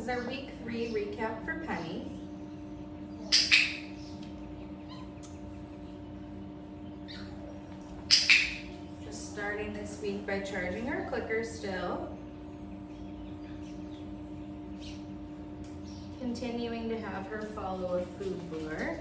is our week 3 recap for Penny. Just starting this week by charging our clicker still. Continuing to have her follow a food lure.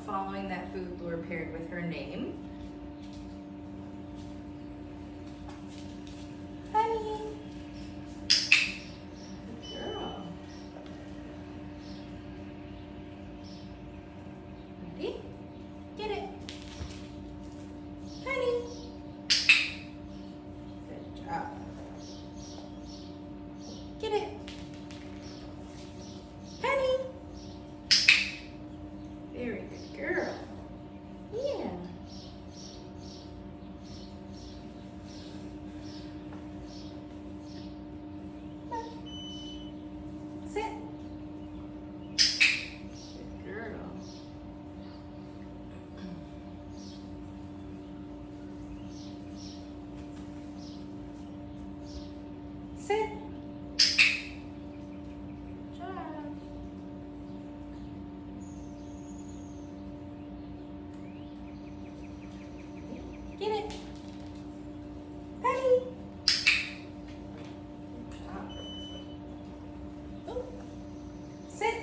Following that food lure paired with her name. Honey. Good girl. Ready? Get it. Honey. Good job. Get it. Honey. Very good girl. Yeah. Sit. Good girl. Sit. Good job. Get it. Penny. Oh. Sit.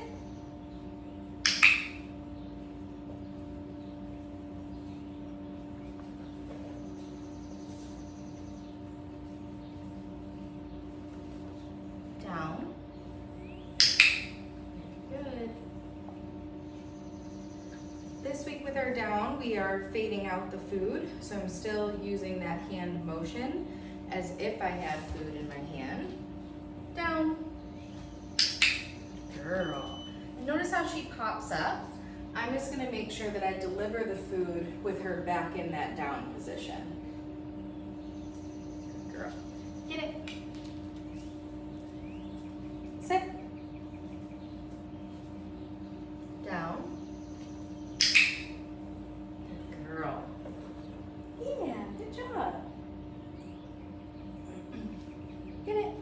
Down. Good. This week with our down, we are fading out the food, so I'm still using that hand motion as if I had food in my hand. Down. Girl. And notice how she pops up. I'm just gonna make sure that I deliver the food with her back in that down position. Good girl. Get it. Sit. Down. Girl. Yeah, good job. Get it.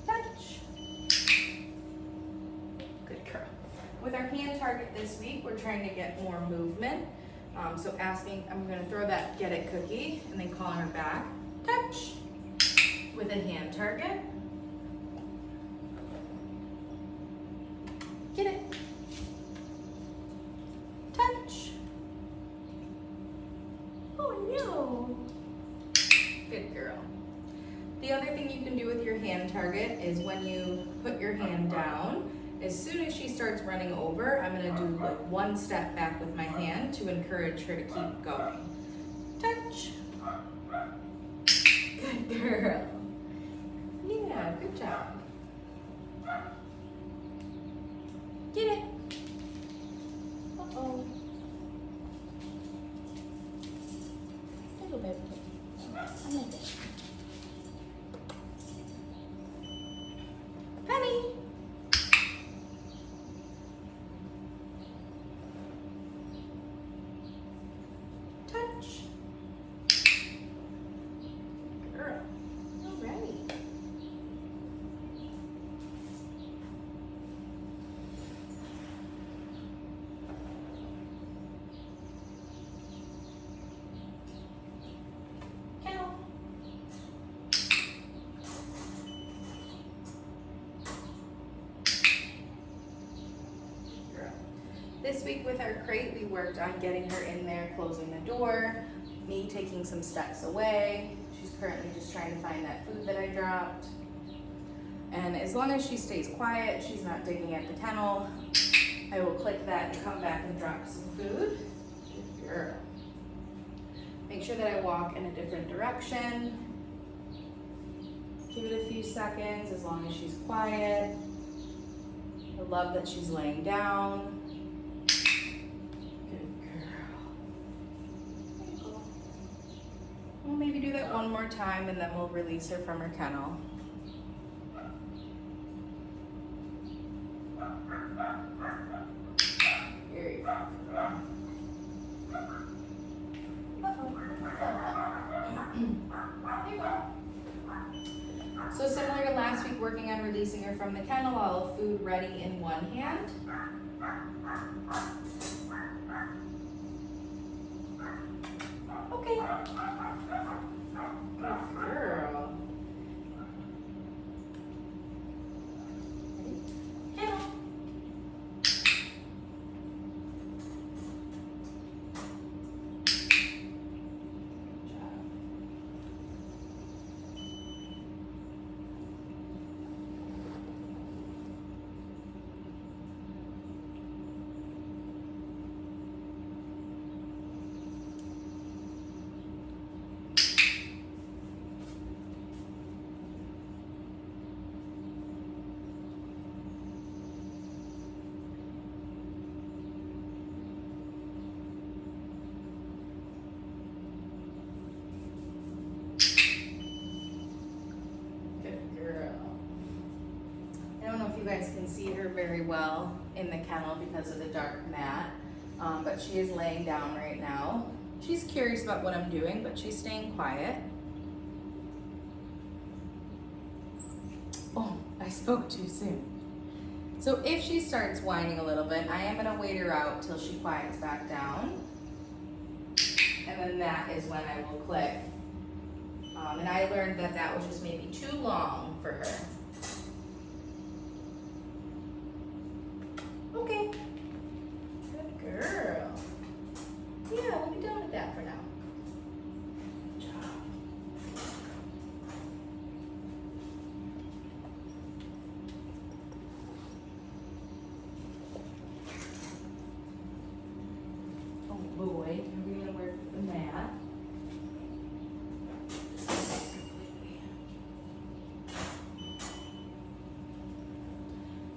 Touch. Good girl. With our hand target this week, we're trying to get more movement. So asking, I'm gonna throw that get it cookie and then calling her back. Touch. With a hand target. Get it. Touch. Oh no. Good girl. The other thing you can do with your hand target is when you put your hand down, as soon as she starts running over, I'm gonna do like one step back with my hand to encourage her to keep going. Touch. Good girl. Yeah, good job. Get it. Uh-oh. A little bit. A little bit. Honey. Touch. Girl. All right. This week with our crate, we worked on getting her in there, closing the door, me taking some steps away. She's currently just trying to find that food that I dropped. And as long as she stays quiet, she's not digging at the kennel, I will click that and come back and drop some food. Good girl. Make sure that I walk in a different direction. Give it a few seconds as long as she's quiet. I love that she's laying down. maybe do that one more time and then we'll release her from her kennel. Here you go. There you go. So similar to last week, working on releasing her from the kennel, I'll have food ready in one hand. Okay. Good girl. Kennel. You guys can see her very well in the kennel because of the dark mat, but she is laying down right now. She's curious about what I'm doing, but she's staying quiet. Oh, I spoke too soon. So if she starts whining a little bit, I am gonna wait her out till she quiets back down. And then that is when I will click. And I learned that that was just maybe too long for her. Okay. Good girl. Yeah, we'll be done with that for now. Good job. Oh boy, are we gonna work with the mat?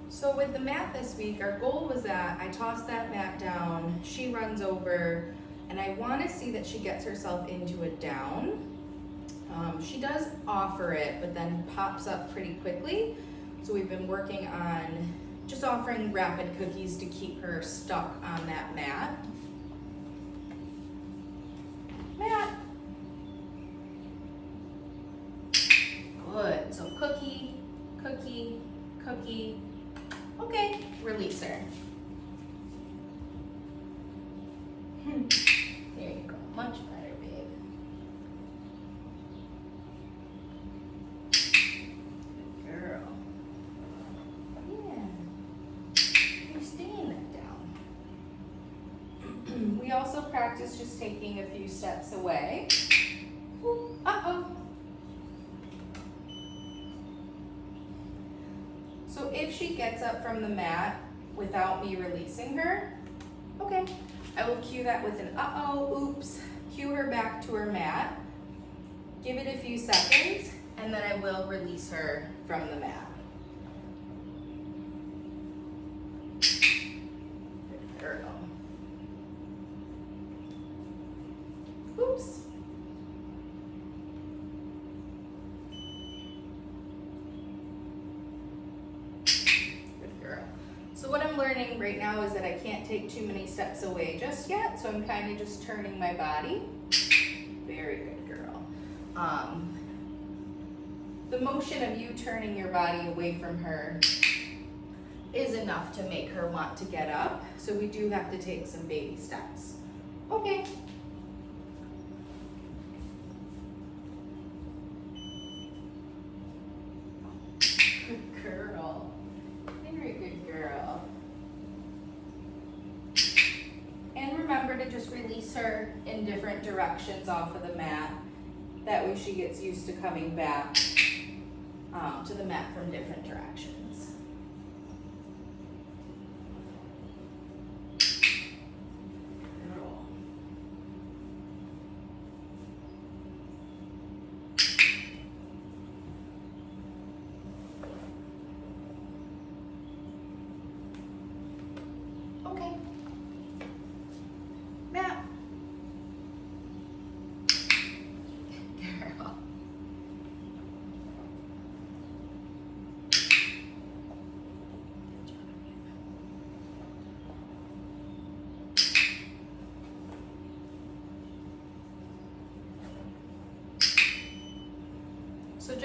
So with the mat this week, our goal was that I toss that mat down, she runs over, and I want to see that she gets herself into a down. She does offer it, but then pops up pretty quickly. So we've been working on just offering rapid cookies to keep her stuck on that mat. Mat. Good. So cookie, cookie, cookie. Okay, release her. There you go, much better, babe. Good girl. Yeah, you're staying that down. We also practice just taking a few steps away. Ooh, uh-oh. So if she gets up from the mat without me releasing her, okay, I will cue that with an uh-oh, oops, cue her back to her mat, give it a few seconds, and then I will release her from the mat. Good girl. Oops. So what I'm learning right now is that I can't take too many steps away just yet, so I'm kind of just turning my body. Very good girl. The motion of you turning your body away from her is enough to make her want to get up, so we do have to take some baby steps. Okay. Good girl. Very good girl. And remember to just release her in different directions off of the mat. That way she gets used to coming back to the mat from different directions. Girl. Okay. Mat.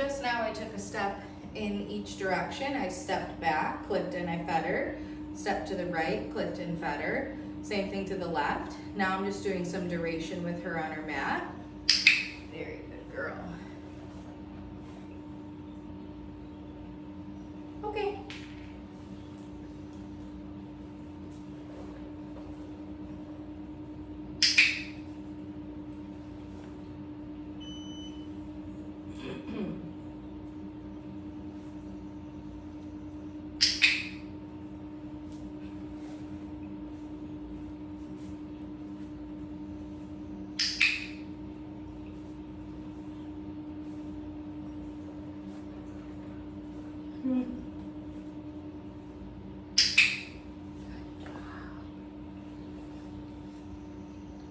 just now I took a step in each direction. I stepped back, clicked and I fed her. Step to the right, clicked and fed her. Same thing to the left. Now I'm just doing some duration with her on her mat. Very good girl. Okay.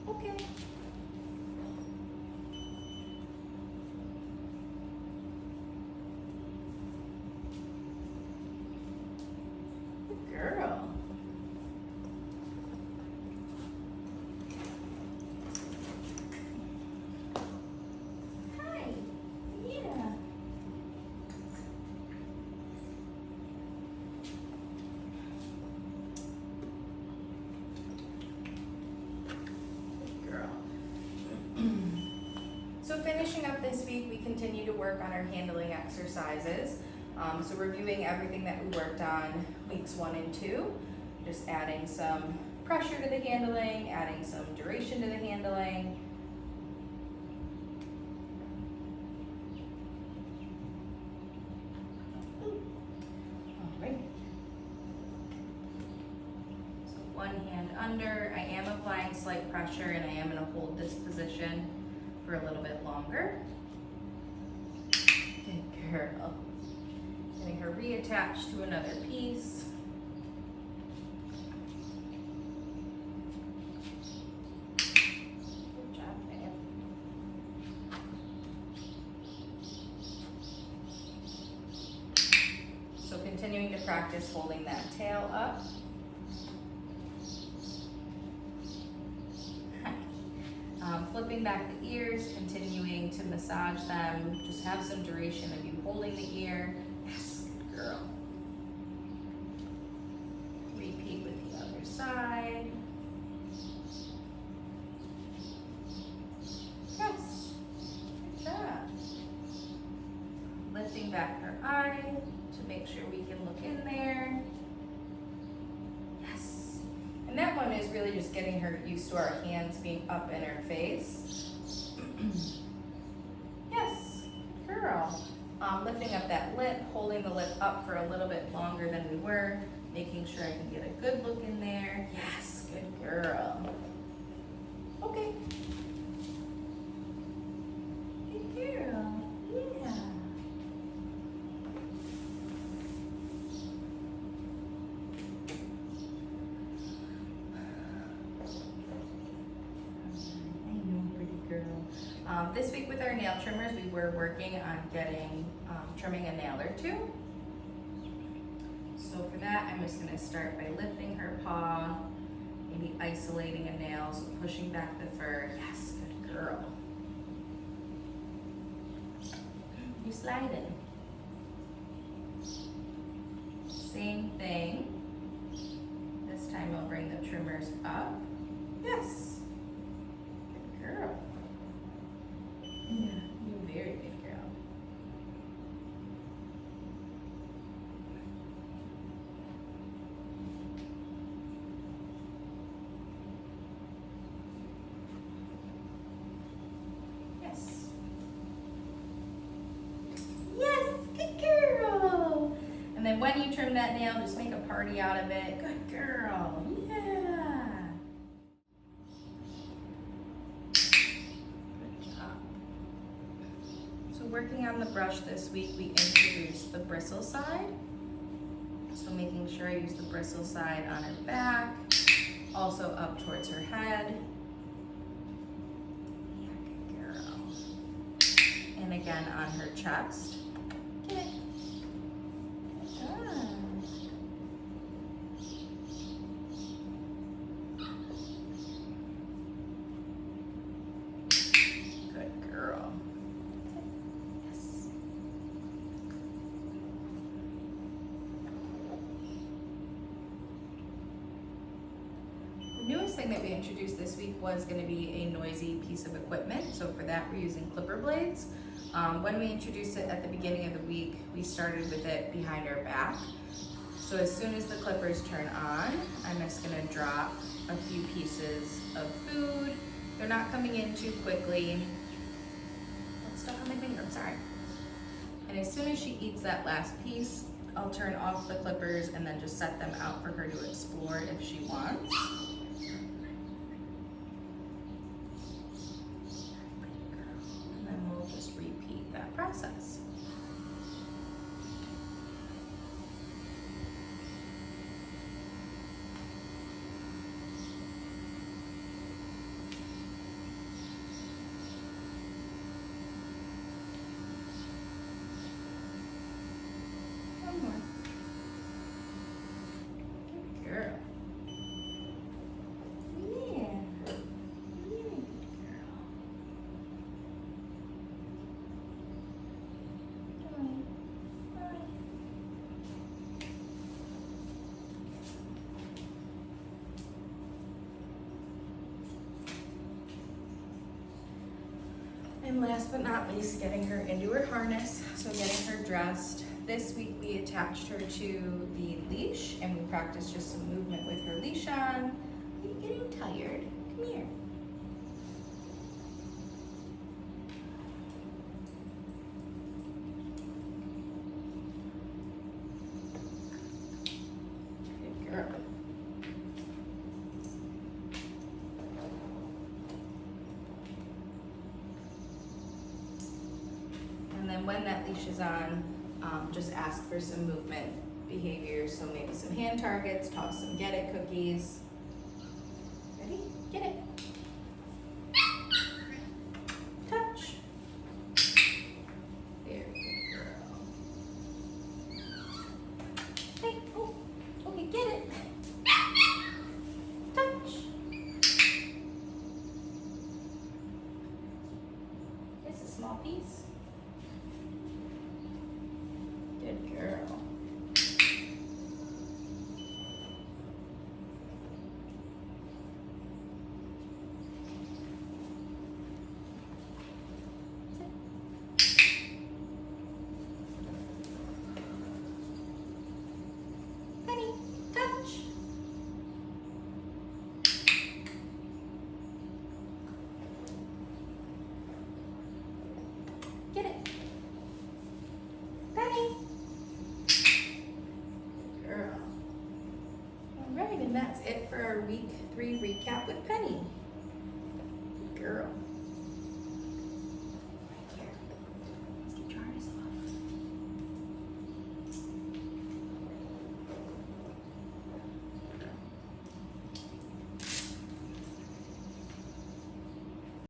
Okay. Good girl. Hi. Yeah. So finishing up this week, we continue to work on our handling exercises. So reviewing everything that we worked on weeks 1 and 2, just adding some pressure to the handling, adding some duration to the handling. All right. So one hand under, I am applying slight pressure and I am going to hold this position for a little bit longer. Good girl. Getting her reattached to another piece. Good job, babe. So continuing to practice holding that tail up. Flipping back the ears, continuing to massage them. Just have some duration of you holding the ear. Yes, good girl. Repeat with the other side. Yes, good job. Lifting back her eye to make sure we can look in there. And that one is really just getting her used to our hands being up in her face. Yes, girl. Lifting up that lip, holding the lip up for a little bit longer than we were, making sure I can get a good look in there. Yes, good girl. Okay. Good girl. Yeah. This week with our nail trimmers, we were working on trimming a nail or two. So for that, I'm just going to start by lifting her paw, maybe isolating a nail, so pushing back the fur. Yes, good girl. You slide in. Same thing. This time I'll bring the trimmers up. Yes. Good girl. Yeah, you're a very good girl. Yes. Yes, good girl. And then when you trim that nail, just make a party out of it. Good girl. Yeah. Working on the brush this week, we introduced the bristle side. So making sure I use the bristle side on her back, also up towards her head. Yeah, good girl. And again on her chest. Good. Good job. Good girl. thing that we introduced this week was going to be a noisy piece of equipment. So for that, we're using clipper blades. When we introduced it at the beginning of the week, we started with it behind our back. So as soon as the clippers turn on, I'm just going to drop a few pieces of food. They're not coming in too quickly. It's stuck on my finger, I'm sorry. And as soon as she eats that last piece, I'll turn off the clippers and then just set them out for her to explore if she wants. And then we'll just repeat that process. One more. Good girl. Yeah. Really good girl. Come on. Hi. And last but not least, getting her into her harness, so getting her dressed. This week we attached her to the leash and we practiced just some movement with her leash on. Are you getting tired? Come here. Good girl. And then when that leash is on, just ask for some movement behaviors. So maybe some hand targets, toss some get it cookies. Ready? Get it. Touch. Very good girl. Hey, oh, okay, get it. Touch. It's a small piece. Good girl. Penny, touch. Get it. Penny. Girl. All right, and that's it for our week 3 recap with Penny. Good girl.